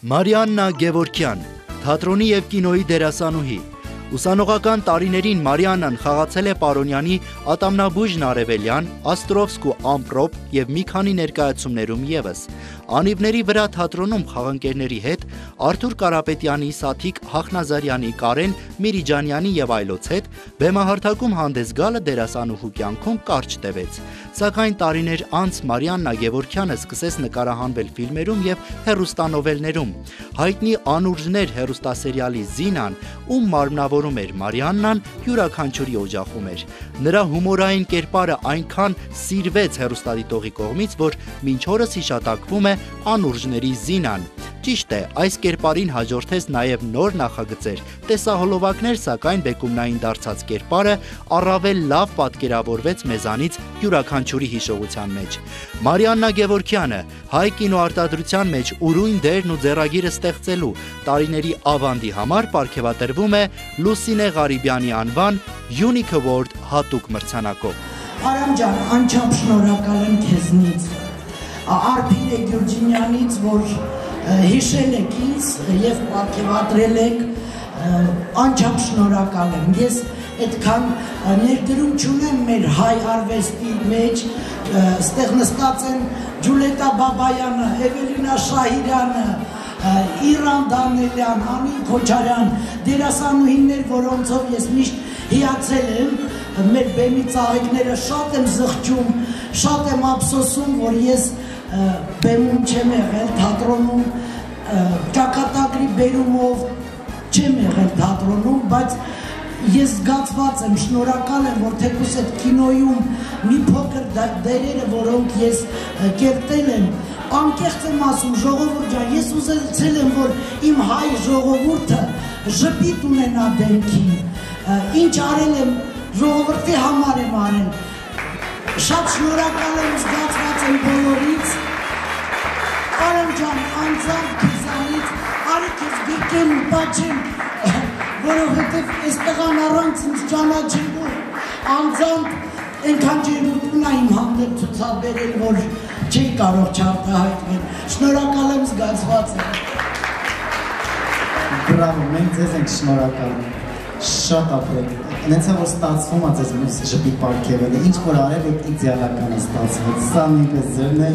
Մարիաննա Գևորգյան, թատրոնի և կինոյի դերասանուհի։ Ուսանողական տարիներին Մարիաննան խաղացել է Պարոնյանի Ատամնաբույժն Արևելյան, Աստրովսկ ու Ամպրոպ և մի քանի ներկայացումներում ևս։ Անիվների վրա թատրոնում խաղանկերների հետ Արթուր Կարապետյանի, Սաթիկ Հախնազարյանի, Կարեն Միրիջանյանի և այլոց հետ բեմահարթակում հանդես գալը դերասանուհու կյանքում կարճ տևեց։ Սակայն տարիներ անց Մարիաննա Գևորգյանը սկսեց նկարահանվել ֆիլմերում և հեռուստանովելներում։ Հայտնի «Անուրջներ» հեռուստասերիալի Զինան, ում մարմնավորում էր Մարիաննան, յուրաքանչյուրի օջախում էր։ Նրա հումորային կերպարը այնքան սիրվեց հեռուստադիտողի կողմից, որ մինչ օրս հիշատակվում է «Անուրջների» Զինան։ Ճիշտ է, այս կերպարին հաջորդեց նաև նոր նախագծեր, տեսահոլովակներ, սակայն բեկումնային դարձած կերպարը առավել լավ պատկերավորվեց մեզանից յուրաքանչյուրի հիշողության մեջ։ Մարիաննա Գևորգյանը հայ կինոարտադրության մեջ ուրույն դերն ու ձեռագիրը ստեղծելու տարիների ավանդի համար պարգևատրվում է Լուսինե Ղարիբյանի անվան Unique Award հատուկ մրցանակով։ Արամ ջան, անչափ շնորհակալ եմ քեզնից, Արփինե Գյուրջինյանից, որ հիշել եք ինձ և պարգևատրել եք, անչափ շնորհակալ եմ։ Ես այդքան ներդրում չունեմ մեր հայ արվեստի մեջ, ստեղ նստած են Ջուլետա Բաբայանը, Էվելինա Շահիրյանը, Իրան Դանելյան, Անին Քոչարյան, դերասանուհիներ, որոնցով ես միշտ հիացել եմ, մեր բեմի ծաղիկները շատ եմ զղջում, շատ եմ ափսոսում, որ ես բեմում չեմ եղել, թատրոնում, ճակատագրի բերումով չեմ եղել թատրոնում, բայց ես զգացված եմ, շնորհակալ եմ, որ թեկուզ այդ կինոյում մի փոքր դերերը, որոնք ես կերտել եմ, անկեղծ եմ ասում, ժողովուրդ ջան, ես ուզեցել եմ, որ իմ հայ ժողովուրդը ժպիտ ունենա դեմքին, ինչ արել եմ, ժողովրդի համար եմ արել, շատ շնորհակալ եմ, զգացված եմ բոլորից, Արամ ջան, անձամբ քեզանից, արի քեզ գրկեմ ու պաչեմ, որովհետև այստեղան առանց ինձ ճանաչելու, անձամբ ենքան ջերմություն իմ հանդեպ ցուցաբերել, որ չի կարող չարտահայտվել, շնորհակալ եմ, զգացված եմ։ Բրավո, մենք ձեզ ենք շնորհակալ, շատ ապրեք, նենց է, որ ստացվում է ձեզ մյուս ժպիտ պարգևելը, ինչ որ արել եք իդեալական է ստացվում, սա նույնպես ձերն է,